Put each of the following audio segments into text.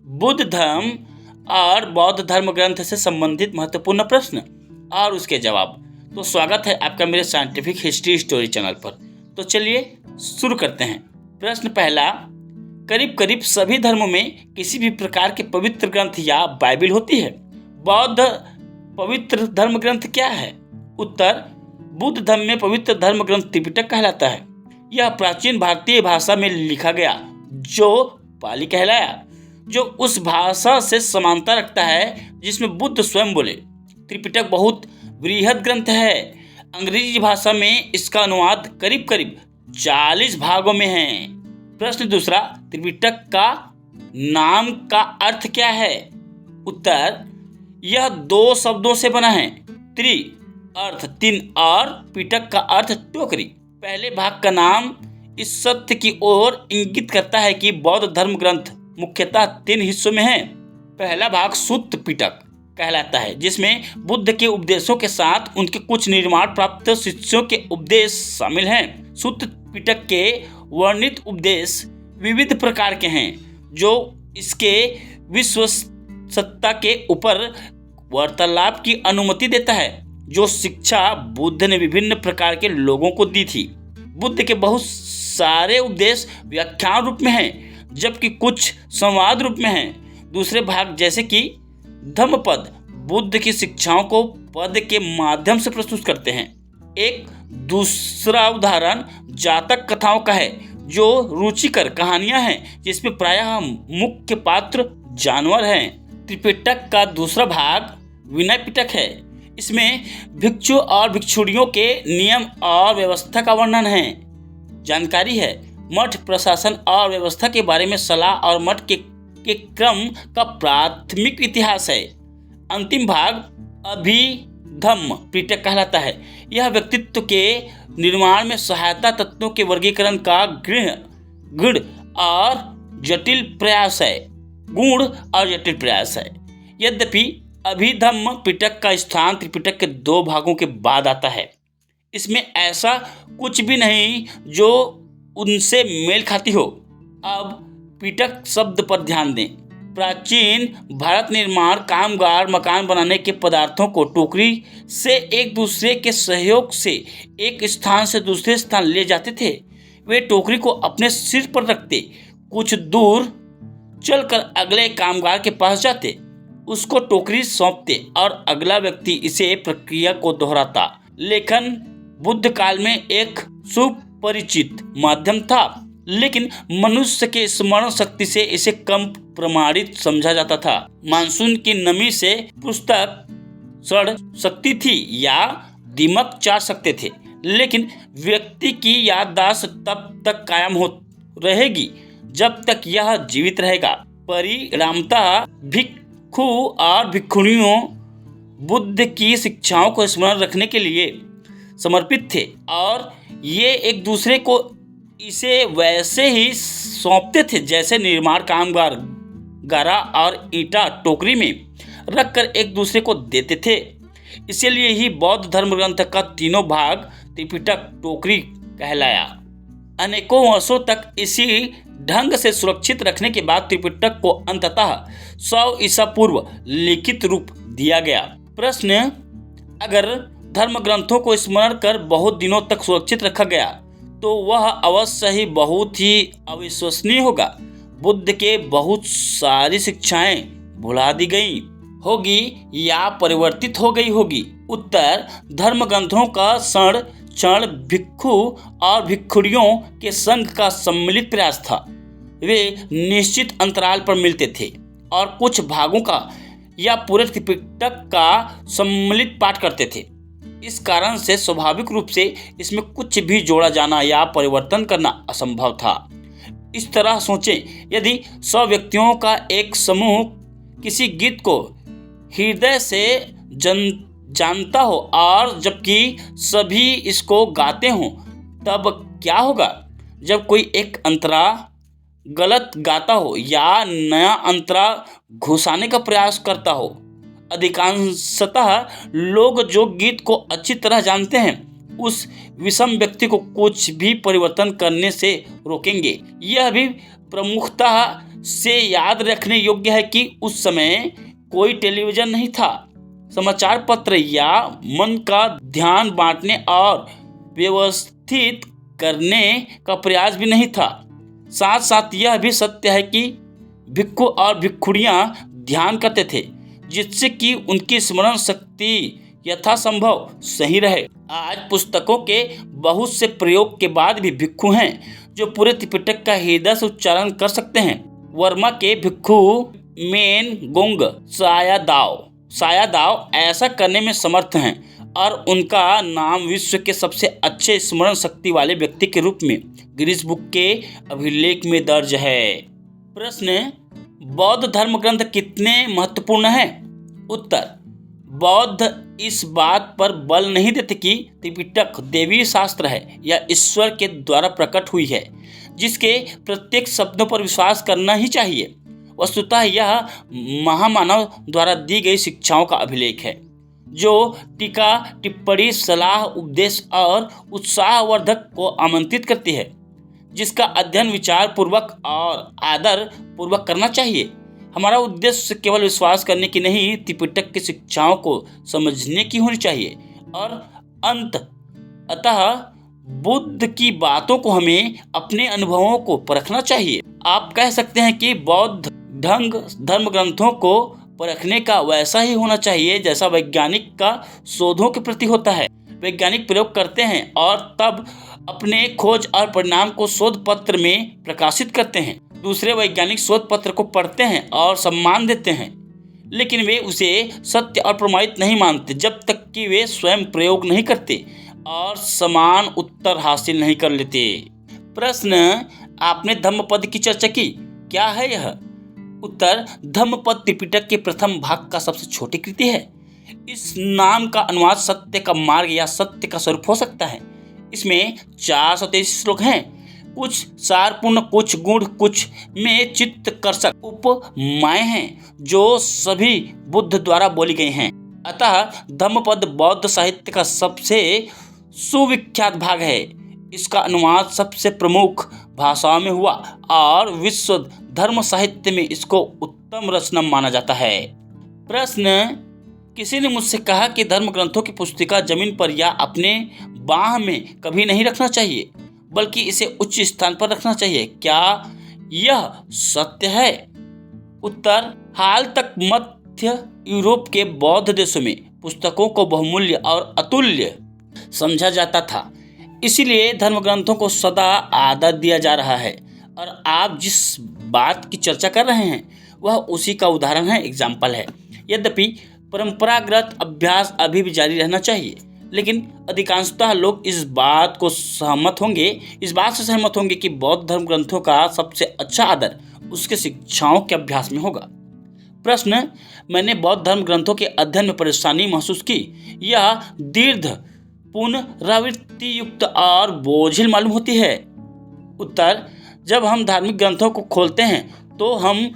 बुद्ध धर्म और बौद्ध धर्म ग्रंथ से संबंधित महत्वपूर्ण प्रश्न और उसके जवाब। तो स्वागत है आपका मेरे साइंटिफिक हिस्ट्री स्टोरी चैनल पर। तो चलिए शुरू करते हैं। प्रश्न पहला, करीब करीब सभी धर्मों में किसी भी प्रकार के पवित्र ग्रंथ या बाइबिल होती है। बौद्ध पवित्र धर्म ग्रंथ क्या है? उत्तर, बुद्ध धर्म में पवित्र धर्म ग्रंथ त्रिपिटक कहलाता है। यह प्राचीन भारतीय भाषा में लिखा गया जो पाली कहलाया, जो उस भाषा से समानता रखता है जिसमें बुद्ध स्वयं बोले। त्रिपिटक बहुत बृहद ग्रंथ है। अंग्रेजी भाषा में इसका अनुवाद करीब करीब 40 भागों में है। प्रश्न दूसरा, त्रिपिटक का नाम का अर्थ क्या है? उत्तर, यह 2 शब्दों से बना है। त्रि अर्थ 3 और पिटक का अर्थ टोकरी। पहले भाग का नाम इस सत्य की ओर इंगित करता है कि बौद्ध धर्म ग्रंथ मुख्यतः 3 हिस्सों में है। पहला भाग सुत्त पिटक कहलाता है, जिसमें बुद्ध के उपदेशों के साथ उनके कुछ निर्माण प्राप्त शिष्यों के उपदेश शामिल हैं। सुत्त पिटक के वर्णित उपदेश विविध प्रकार के हैं, जो इसके विश्वसनीयता के ऊपर वार्तालाप की अनुमति देता है, जो शिक्षा बुद्ध ने विभिन्न प्रकार के लोगों को दी थी। बुद्ध के बहुत सारे उपदेश व्याख्यान रूप में हैं, जबकि कुछ संवाद रूप में हैं। दूसरे भाग जैसे कि धम्मपद बुद्ध की शिक्षाओं को पद के माध्यम से प्रस्तुत करते हैं। एक दूसरा उदाहरण जातक कथाओं का है, जो रुचिकर कहानियां हैं जिसमें प्रायः मुख्य पात्र जानवर हैं। त्रिपिटक का दूसरा भाग विनय पिटक है। इसमें भिक्षु और भिक्षुणियों के नियम और व्यवस्था का वर्णन है, जानकारी है। मठ प्रशासन और व्यवस्था के बारे में सलाह और मठ के क्रम का प्राथमिक इतिहास है। अंतिम भाग अभिधम्म पिटक कहलाता है। यह व्यक्तित्व के निर्माण में सहायता तत्वों के वर्गीकरण का गुण और जटिल प्रयास है। यद्यपि अभिधम्म पिटक का स्थान त्रिपिटक के 2 भागों के बाद आता है। इसमें ऐसा कुछ भी नहीं जो उनसे मेल खाती हो। अब पिटक शब्द पर ध्यान दें। प्राचीन भारत निर्माण कामगार मकान बनाने के पदार्थों को टोकरी से एक दूसरे के सहयोग से एक स्थान से दूसरे स्थान ले जाते थे। वे टोकरी को अपने सिर पर रखते, कुछ दूर चलकर अगले कामगार के पास जाते, उसको टोकरी सौंपते और अगला व्यक्ति इसे प्रक्रिया को दोहराता। लेखन बुद्ध काल में एक सुपरिचित माध्यम था, लेकिन मनुष्य के स्मरण शक्ति से इसे कम प्रमाणित समझा जाता था। मानसून की नमी से पुस्तक सड़ सकती थी या दीमक चाट सकते थे, लेकिन व्यक्ति की याददाश्त तब तक कायम हो रहेगी जब तक यह जीवित रहेगा। परिणामतः भिक्षु और भिक्षुणियों बुद्ध की शिक्षाओं को स्मरण रखने के लिए समर्पित थे और ये एक दूसरे को इसे वैसे ही सौंपते थे जैसे निर्माण कामगार गारा और ईंटा टोकरी में रखकर एक दूसरे को देते थे। इसीलिए ही बौद्ध धर्म ग्रंथ का 3 भाग त्रिपिटक टोकरी कहलाया। अनेकों वर्षों तक इसी ढंग से सुरक्षित रखने के बाद त्रिपिटक को अंततः 100 ईसा पूर्व लिखित रूप दिया गया। प्रश्न, अगर धर्म ग्रंथों को स्मरण कर बहुत दिनों तक सुरक्षित रखा गया तो वह अवश्य ही बहुत ही अविश्वसनीय होगा। बुद्ध के बहुत सारी शिक्षाएं भुला दी गई होगी या परिवर्तित हो गई होगी। उत्तर, धर्म ग्रंथों का क्षण भिक्षु और भिक्षुणियों के संघ का सम्मिलित प्रयास था। वे निश्चित अंतराल पर मिलते थे और कुछ भागों का या पूरे त्रिपिटक का सम्मिलित पाठ करते थे। इस कारण से स्वाभाविक रूप से इसमें कुछ भी जोड़ा जाना या परिवर्तन करना असंभव था। इस तरह सोचें, यदि 100 व्यक्तियों का एक समूह किसी गीत को हृदय से जानता हो और जबकि सभी इसको गाते हों, तब क्या होगा? जब कोई एक अंतरा गलत गाता हो या नया अंतरा घुसाने का प्रयास करता हो, अधिकांशतः लोग जो गीत को अच्छी तरह जानते हैं उस विषम व्यक्ति को कुछ भी परिवर्तन करने से रोकेंगे। यह भी प्रमुखतः से याद रखने योग्य है कि उस समय कोई टेलीविज़न नहीं था, समाचार पत्र या मन का ध्यान बांटने और व्यवस्थित करने का प्रयास भी नहीं था। साथ साथ यह भी सत्य है कि भिक्खु और भिक्षुणियाँ ध्यान करते थे, जिससे कि उनकी स्मरण शक्ति यथासंभव सही रहे। आज पुस्तकों के बहुत से प्रयोग के बाद भी भिक्खु हैं जो पूरे त्रिपिटक का हृदय से उच्चारण कर सकते हैं। वर्मा के भिक्खु मेनगोंग सायादाव ऐसा करने में समर्थ हैं और उनका नाम विश्व के सबसे अच्छे स्मरण शक्ति वाले व्यक्ति के रूप में गिनीज बुक के अभिलेख में दर्ज है। प्रश्न, बौद्ध धर्म ग्रंथ कितने महत्वपूर्ण हैं? उत्तर, बौद्ध इस बात पर बल नहीं देते कि त्रिपिटक देवी शास्त्र है या ईश्वर के द्वारा प्रकट हुई है, जिसके प्रत्येक शब्दों पर विश्वास करना ही चाहिए। वस्तुतः यह महामानव द्वारा दी गई शिक्षाओं का अभिलेख है, जो टीका टिप्पणी सलाह उपदेश और उत्साहवर्धक को आमंत्रित करती है, जिसका अध्ययन विचार पूर्वक और आदर पूर्वक करना चाहिए। हमारा उद्देश्य केवल विश्वास करने की नहीं, त्रिपिटक की शिक्षाओं को समझने की होनी चाहिए। और अतः बुद्ध की बातों को हमें अपने अनुभवों को परखना चाहिए। आप कह सकते हैं कि बौद्ध ढंग धर्म ग्रंथों को परखने का वैसा ही होना चाहिए जैसा वैज्ञानिक का शोधों के प्रति होता है। वैज्ञानिक प्रयोग करते हैं और तब अपने खोज और परिणाम को शोध पत्र में प्रकाशित करते हैं। दूसरे वैज्ञानिक शोध पत्र को पढ़ते हैं और सम्मान देते हैं, लेकिन वे उसे सत्य और प्रमाणित नहीं मानते जब तक कि वे स्वयं प्रयोग नहीं करते और समान उत्तर हासिल नहीं कर लेते। प्रश्न, आपने धम्मपद की चर्चा की, क्या है यह? उत्तर, धम्मपद त्रिपिटक के प्रथम भाग का सबसे छोटी कृति है। इस नाम का अनुवाद सत्य का मार्ग या सत्य का स्वरूप हो सकता है। इसमें 423 श्लोक हैं, कुछ सारपूर्ण, कुछ गूढ़, कुछ में चित्तकर्षक उपमाएं हैं जो सभी बुद्ध द्वारा बोली गई हैं। अतः धम्मपद बौद्ध साहित्य का सबसे सुविख्यात भाग है। इसका अनुवाद सबसे प्रमुख भाषाओं में हुआ और विश्व धर्म साहित्य में इसको उत्तम रचना माना जाता है। प्रश्न, किसी ने मुझसे कहा कि धर्म ग्रंथों की पुस्तिका जमीन पर या अपने बाह में कभी नहीं रखना चाहिए, बल्कि इसे उच्च स्थान पर रखना चाहिए। क्या यह सत्य है? उत्तर, हाल तक मध्य यूरोप के बौद्ध देशों में पुस्तकों को बहुमूल्य और अतुल्य समझा जाता था, इसीलिए धर्म ग्रंथों को सदा आदर दिया जा रहा है। और आप जिस बात की चर्चा कर रहे हैं वह उसी का उदाहरण है, एग्जाम्पल है। यद्यपि परंपरागत अभ्यास अभी भी जारी रहना चाहिए, लेकिन अधिकांशतः लोग इस बात से सहमत होंगे कि बौद्ध धर्म ग्रंथों का सबसे अच्छा आदर उसके शिक्षाओं के अभ्यास में होगा। प्रश्न, मैंने बौद्ध धर्म ग्रंथों के अध्ययन में परेशानी महसूस की। यह दीर्घ, पुनरावृत्ति युक्त और बोझिल मालूम होती है। उत्तर, जब हम धार्मिक ग्रंथों को खोलते हैं तो हम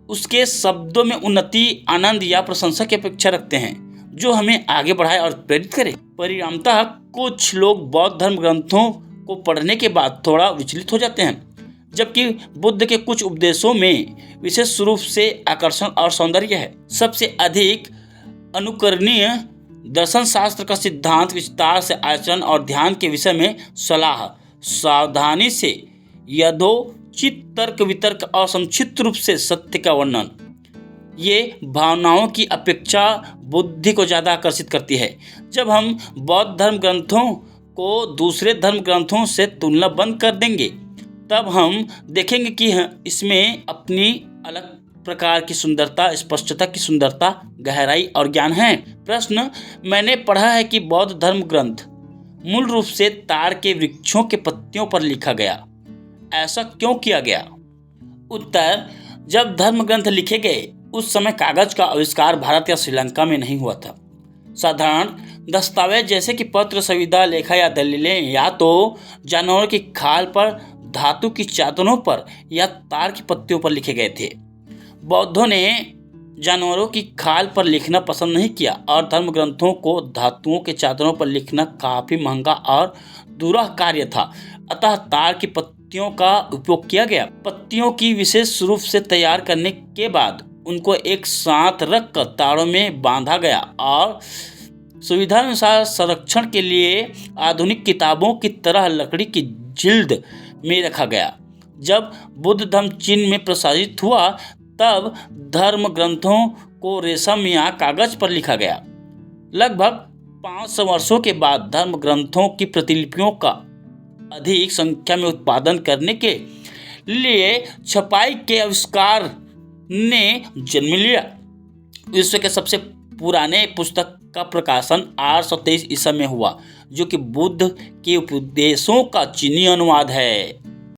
उसके शब्दों में उन्नति, आनंद या प्रशंसा की अपेक्षा रखते हैं जो हमें आगे बढ़ाए और प्रेरित करे। परिणामतः कुछ लोग बौद्ध धर्म ग्रंथों को पढ़ने के बाद थोड़ा विचलित हो जाते हैं, जबकि बुद्ध के कुछ उपदेशों में विशेष रूप से आकर्षण और सौंदर्य है। सबसे अधिक अनुकरणीय दर्शन शास्त्र का सिद्धांत विस्तार से आचरण और ध्यान के विषय में सलाह, सावधानी से यथोचित तर्क वितर्क और संक्षिप्त रूप से सत्य का वर्णन, ये भावनाओं की अपेक्षा बुद्धि को ज़्यादा आकर्षित करती है। जब हम बौद्ध धर्म ग्रंथों को दूसरे धर्म ग्रंथों से तुलना बंद कर देंगे, तब हम देखेंगे कि इसमें अपनी अलग प्रकार की सुंदरता, स्पष्टता की सुंदरता, गहराई और ज्ञान है। प्रश्न, मैंने पढ़ा है कि बौद्ध धर्म ग्रंथ मूल रूप से ताड़ के वृक्षों के पत्तियों पर लिखा गया, ऐसा क्यों किया गया? उत्तर, जब धर्म ग्रंथ लिखे गए उस समय कागज का आविष्कार भारत या श्रीलंका में नहीं हुआ था। साधारण दस्तावेज जैसे कि पत्र, संविदा, लेखा या दलीलें या तो जानवरों की खाल पर, धातु की चादरों पर या ताड़ की पत्तियों पर लिखे गए थे। बौद्धों ने जानवरों की खाल पर लिखना पसंद नहीं किया और धर्म ग्रंथों को धातुओं के चादरों पर लिखना काफ़ी महंगा और दुरूह कार्य था। अतः ताड़ की पत्तियों पत्तियों का उपयोग किया गया। पत्तियों की विशेष रूप से तैयार करने के बाद उनको एक साथ रखकर तारों में बांधा गया और सुविधानुसार संरक्षण के लिए आधुनिक किताबों की तरह लकड़ी की जिल्द में रखा गया। जब बुद्ध धर्म चीन में प्रसारित हुआ तब धर्म ग्रंथों को रेशम या कागज पर लिखा गया। लगभग 500 वर्षों के बाद धर्म ग्रंथों की प्रतिलिपियों का अधिक संख्या में उत्पादन करने के लिए छपाई के आविष्कार ने जन्म लिया। विश्व के सबसे पुराने पुस्तक का प्रकाशन 823 ईसा में हुआ, जो कि बुद्ध के उपदेशों का चीनी अनुवाद है।